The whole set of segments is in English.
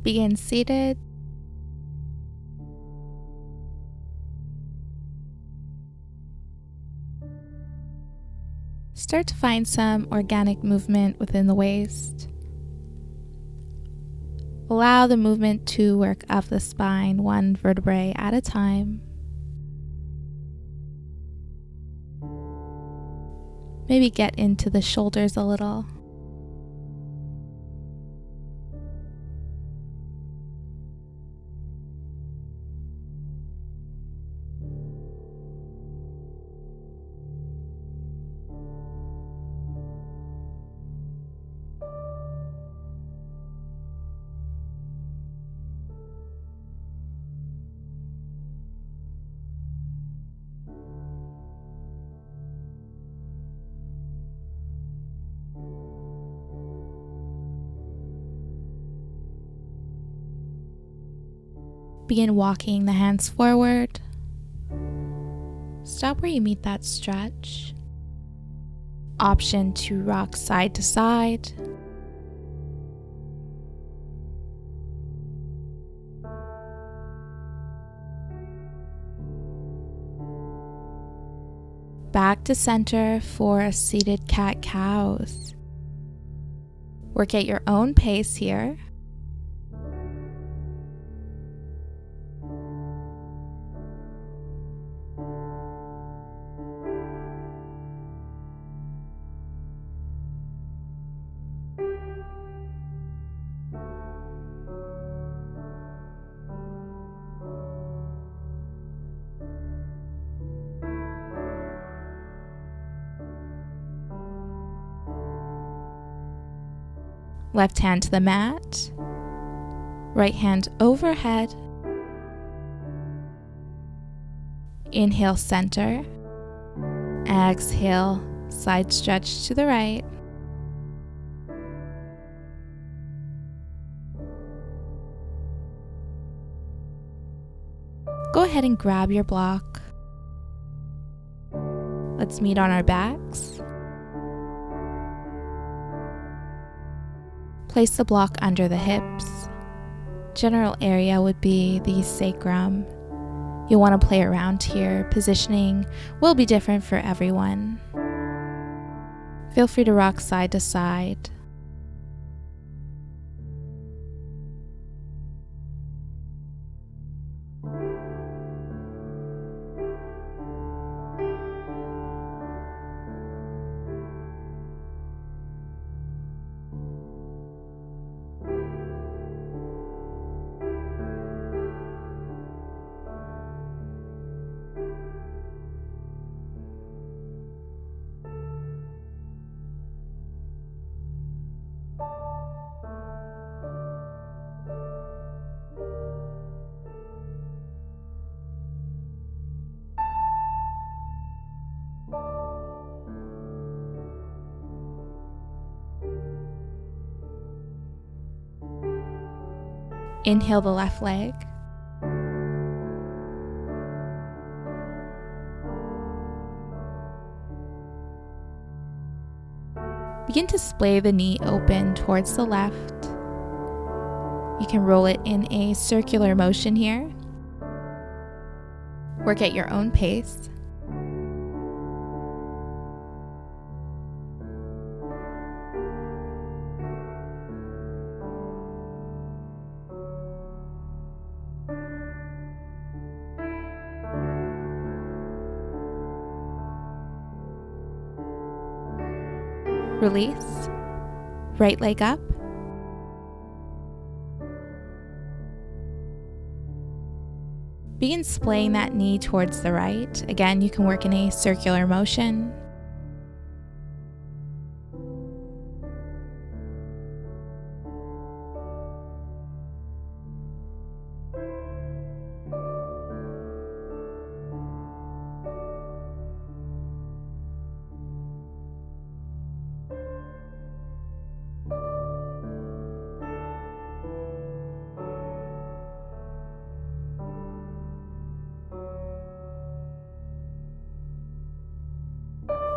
Begin seated. Start to find some organic movement within the waist. Allow the movement to work up the spine one vertebrae at a time. Maybe get into the shoulders a little. Begin walking the hands forward. Stop where you meet that stretch. Option to rock side to side. Back to center for a seated cat-cows. Work at your own pace here. Left hand to the mat, right hand overhead. Inhale, center. Exhale, side stretch to the right. Go ahead and grab your block. Let's meet on our backs. Place the block under the hips. General area would be the sacrum. You'll want to play around here. Positioning will be different for everyone. Feel free to rock side to side. Inhale the left leg. Begin to splay the knee open towards the left. You can roll it in a circular motion here. Work at your own pace. Release. Right leg up. Begin splaying that knee towards the right. Again, you can work in a circular motion.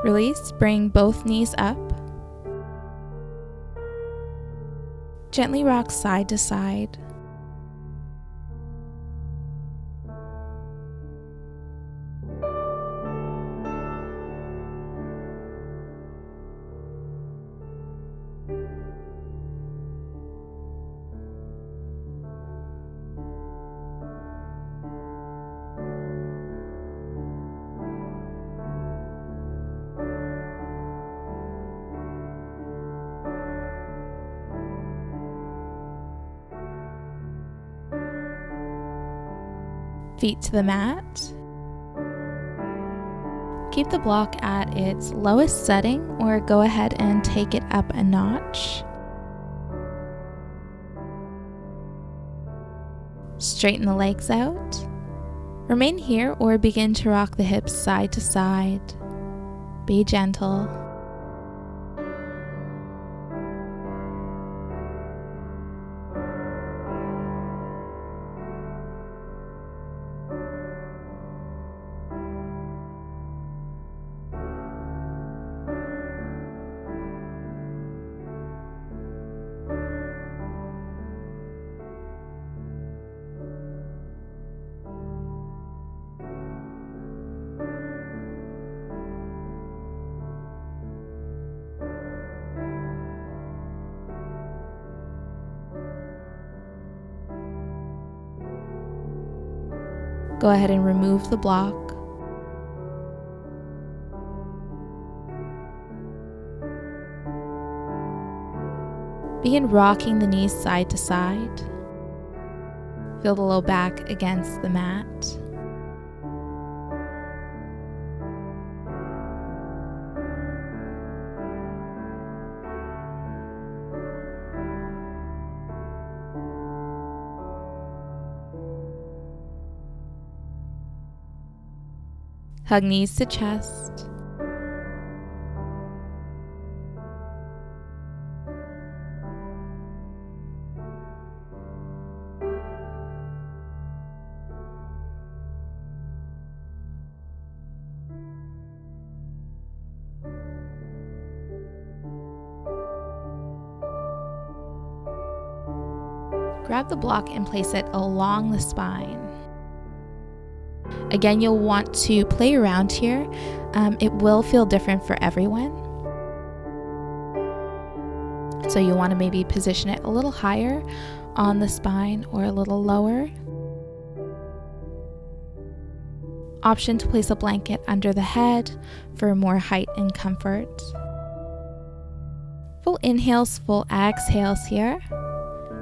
Release, bring both knees up. Gently rock side to side. feet to the mat. Keep the block at its lowest setting or go ahead and take it up a notch. Straighten the legs out. Remain here or begin to rock the hips side to side. Be gentle. Go ahead and remove the block. Begin rocking the knees side to side. Feel the low back against the mat. Hug knees to chest. Grab the block and place it along the spine. Again, you'll want to play around here. It will feel different for everyone. So you want to maybe position it a little higher on the spine or a little lower. Option to place a blanket under the head for more height and comfort. Full inhales, full exhales here.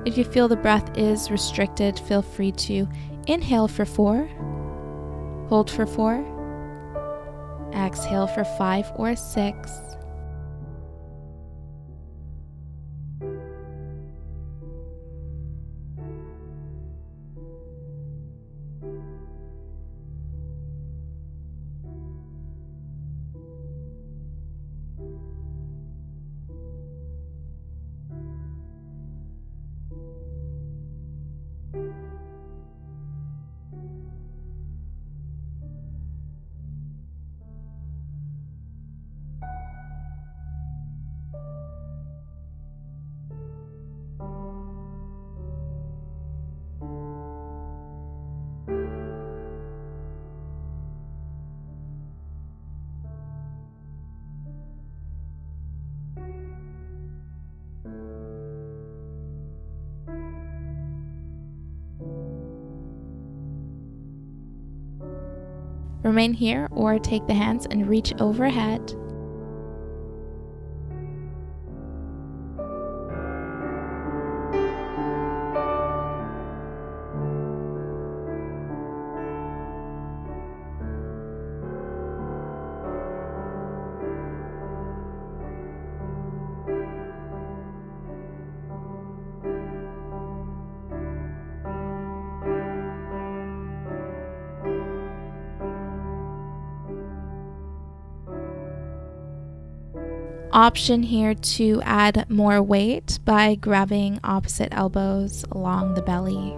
If you feel the breath is restricted, feel free to inhale for 4. Hold for 4, exhale for 5 or 6. Remain here or take the hands and reach overhead. Option here to add more weight by grabbing opposite elbows along the belly.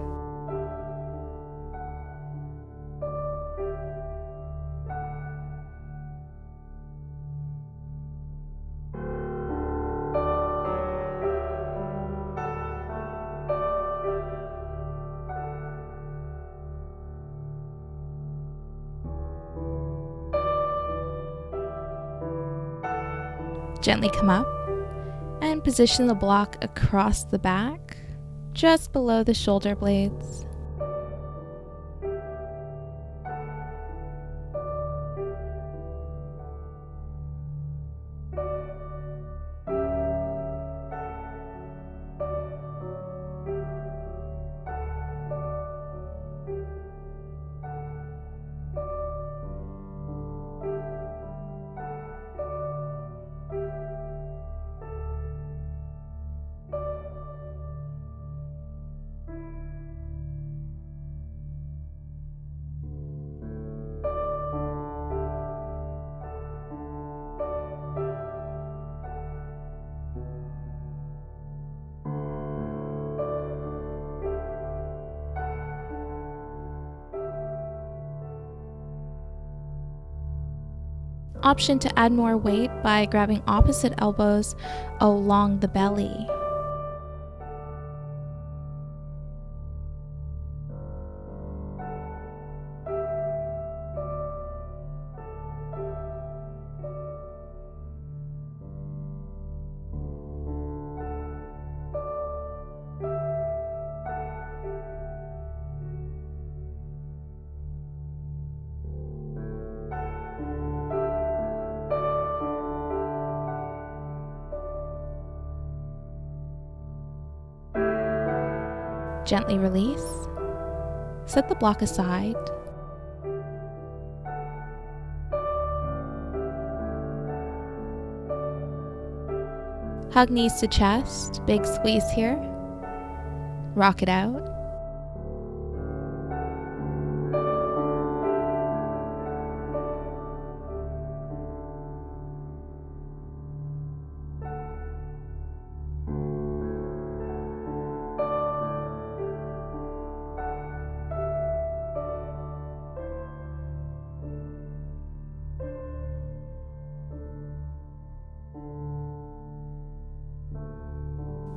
Gently come up and position the block across the back, just below the shoulder blades. Option to add more weight by grabbing opposite elbows along the belly. Gently release. Set the block aside. Hug knees to chest, big squeeze here. Rock it out.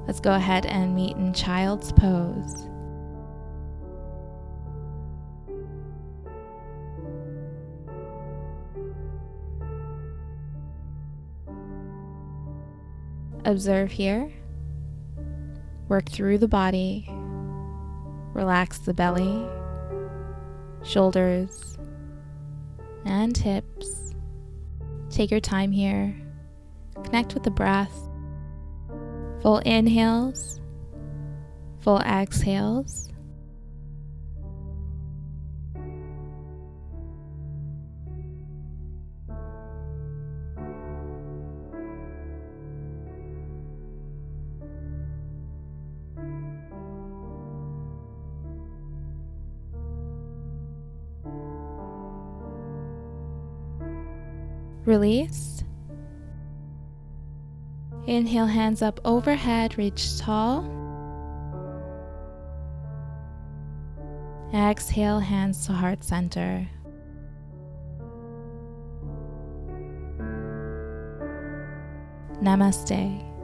Let's go ahead and meet in child's pose. Observe here. Work through the body. Relax the belly, shoulders, and hips. Take your time here. Connect with the breath. Full inhales, full exhales. Release. Inhale, hands up overhead, reach tall. Exhale, hands to heart center. Namaste.